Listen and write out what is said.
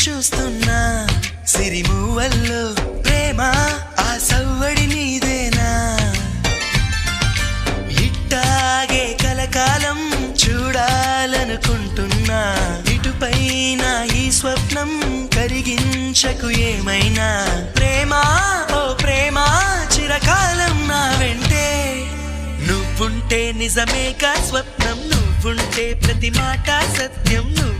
చూస్తున్నా సిరిమూవల్లో ప్రేమ ఆ సవ్వడి నీదేనా ఇట్టాగే కలకాలం చూడాలనుకుంటున్నా ఇటుపైన ఈ స్వప్నం కరిగించకు ఏమైనా ప్రేమ ఓ ప్రేమ చిరకాలం నా వెంటే నువ్వుంటే నిజమేగా స్వప్నం నువ్వుంటే ప్రతి మాట సత్యం నువ్వు